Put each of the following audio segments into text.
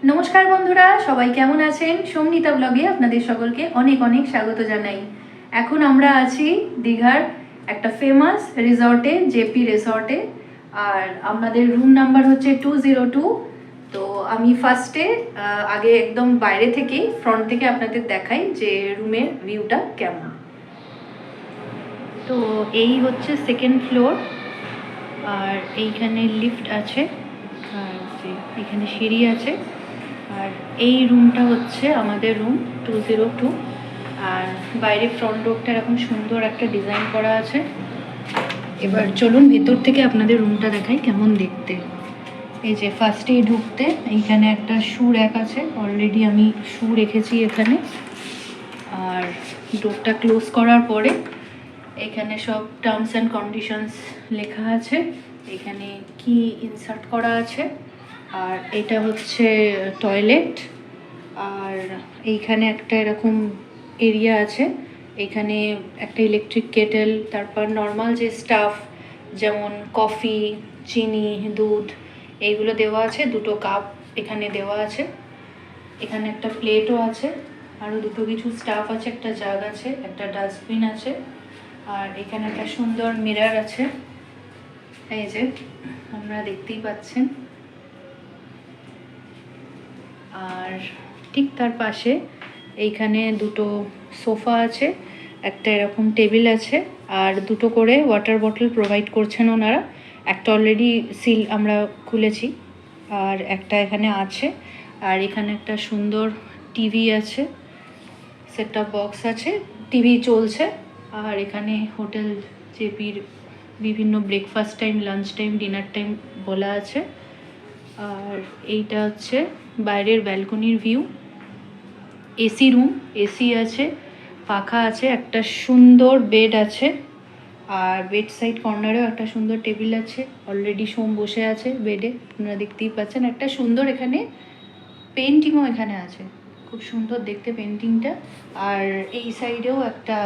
নমস্কার বন্ধুরা, সবাই কেমন আছেন? সোমনিতা ব্লগে আপনাদের সকলকে অনেক অনেক স্বাগত জানাই। এখন আমরা আছি দীঘার একটা ফেমাস রিসর্টে, জেপি রিসর্টে। আর আমাদের রুম নাম্বার হচ্ছে 202। তো আমি ফার্স্টে আগে একদম বাইরে থেকে ফ্রন্ট থেকে আপনাদের দেখাই যে রুমের ভিউটা কেমন। তো এই হচ্ছে সেকেন্ড ফ্লোর, আর এইখানে লিফট আছে, আর এখানে সিঁড়ি আছে। আর এই রুমটা হচ্ছে আমাদের রুম 202। আর বাইরে ফ্রন্ট ডোরটা এরকম সুন্দর একটা ডিজাইন করা আছে। এবার চলুন ভেতর থেকে আপনাদের রুমটা দেখাই কেমন দেখতে। এই যে ফার্স্টেই ঢুকতে এইখানে একটা শু র্যাক আছে, অলরেডি আমি শু রেখেছি এখানে। আর ডোরটা ক্লোজ করার পরে এখানে সব টার্মস অ্যান্ড কন্ডিশনস লেখা আছে, এখানে কি ইনসার্ট করা আছে। আর এটা হচ্ছে টয়লেট। আর এইখানে একটা এরকম এরিয়া আছে, এখানে একটা ইলেকট্রিক কেটেল, তারপর নর্মাল যে স্টাফ যেমন কফি, চিনি, দুধ এইগুলো দেওয়া আছে। দুটো কাপ এখানে দেওয়া আছে। এখানে একটা প্লেটও আছে, আরও দুটো কিছু স্টাফ আছে, একটা জাগ আছে, একটা ডাস্টবিন আছে। আর এখানে একটা সুন্দর মিরর আছে, এই যে আপনারা দেখতেই পাচ্ছেন। আর ঠিক তার পাশে এইখানে দুটো সোফা আছে, একটা এরকম টেবিল আছে, আর দুটো করে ওয়াটার বটল প্রোভাইড করছেন ওনারা। একটা অলরেডি সিল আমরা খুলেছি, আর একটা এখানে আছে। আর এখানে একটা সুন্দর টিভি আছে, সেট টপ বক্স আছে, টিভি চলছে। আর এখানে হোটেল জেপির বিভিন্ন breakfast time, lunch time, dinner time বলা আছে। আর এইটা হচ্ছে বাইরের ব্যালকনির ভিউ। এসি রুম, এসি আছে, পাখা আছে, একটা সুন্দর বেড আছে। আর বেড সাইড কর্নারেও একটা সুন্দর টেবিল আছে, অলরেডি সোম বসে আছে বেডে, আপনারা দেখতেই পাচ্ছেন। একটা সুন্দর এখানে পেন্টিংও এখানে আছে, খুব সুন্দর দেখতে পেন্টিংটা। আর এই সাইডেও একটা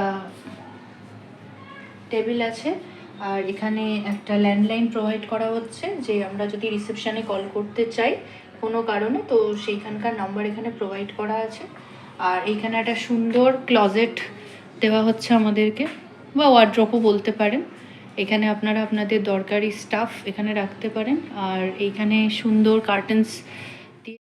টেবিল আছে। আর এখানে একটা ল্যান্ডলাইন প্রোভাইড করা হচ্ছে, যে আমরা যদি রিসেপশানে কল করতে চাই কোনো কারণে, তো সেইখানকার নাম্বার এখানে প্রোভাইড করা আছে। আর এইখানে একটা সুন্দর ক্লজেট দেওয়া হচ্ছে আমাদেরকে, বা ওয়ার্ড্রপও বলতে পারেন। এখানে আপনারা আপনাদের দরকারি স্টাফ এখানে রাখতে পারেন। আর এইখানে সুন্দর কার্টেন্স দিয়ে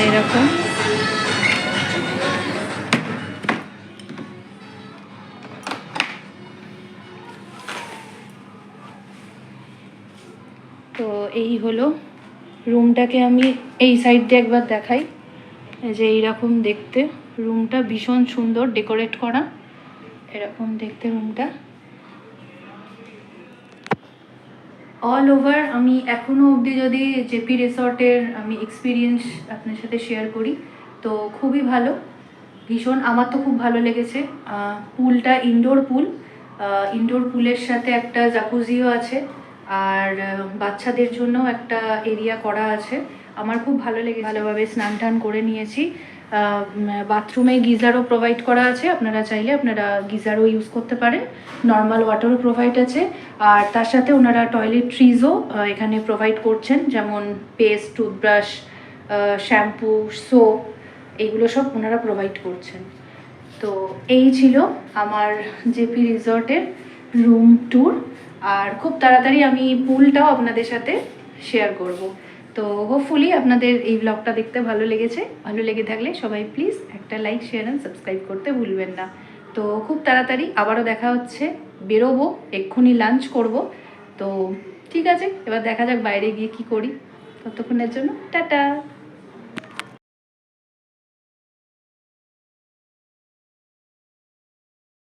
এরকম। তো এই হলো রুমটাকে আমি এই সাইড দিয়ে একবার দেখাই, যে এইরকম দেখতে রুমটা, ভীষণ সুন্দর ডেকোরেট করা, এরকম দেখতে রুমটা। অল ওভার আমি এখনও অবধি যদি জেপি রিসর্টের আমি এক্সপিরিয়েন্স আপনার সাথে শেয়ার করি, তো খুবই ভালো, ভীষণ, আমার তো খুব ভালো লেগেছে। পুলটা ইনডোর পুল, ইনডোর পুলের সাথে একটা জাকুজিও আছে। আর বাচ্চাদের জন্য একটা এরিয়া করা আছে, আমার খুব ভালো লেগেছে। ভালোভাবে স্নান টান করে নিয়েছি। বাথরুমে গিজারও প্রোভাইড করা আছে, আপনারা চাইলে আপনারা গিজারও ইউজ করতে পারেন। নর্মাল ওয়াটারও প্রোভাইড আছে। আর তার সাথে ওনারা টয়লেট্রিজও এখানে প্রোভাইড করছেন, যেমন পেস্ট, টুথব্রাশ, শ্যাম্পু, সোপ, এইগুলো সব ওনারা প্রোভাইড করছেন। তো এই ছিল আমার জেপি রিসর্টের রুম ট্যুর। আর খুব তাড়াতাড়ি আমি পুলটাও আপনাদের সাথে শেয়ার করব। তো হোপফুলি আপনাদের এই ব্লগটা দেখতে ভালো লেগেছে। ভালো লেগে থাকলে সবাই প্লিজ একটা লাইক, শেয়ার অ্যান্ড সাবস্ক্রাইব করতে ভুলবেন না। তো খুব তাড়াতাড়ি আবারও দেখা হচ্ছে, বেরোবো, এক্ষুনি লাঞ্চ করব। তো ঠিক আছে, এবার দেখা যাক বাইরে গিয়ে কি করি। ততক্ষণের জন্য টাটা।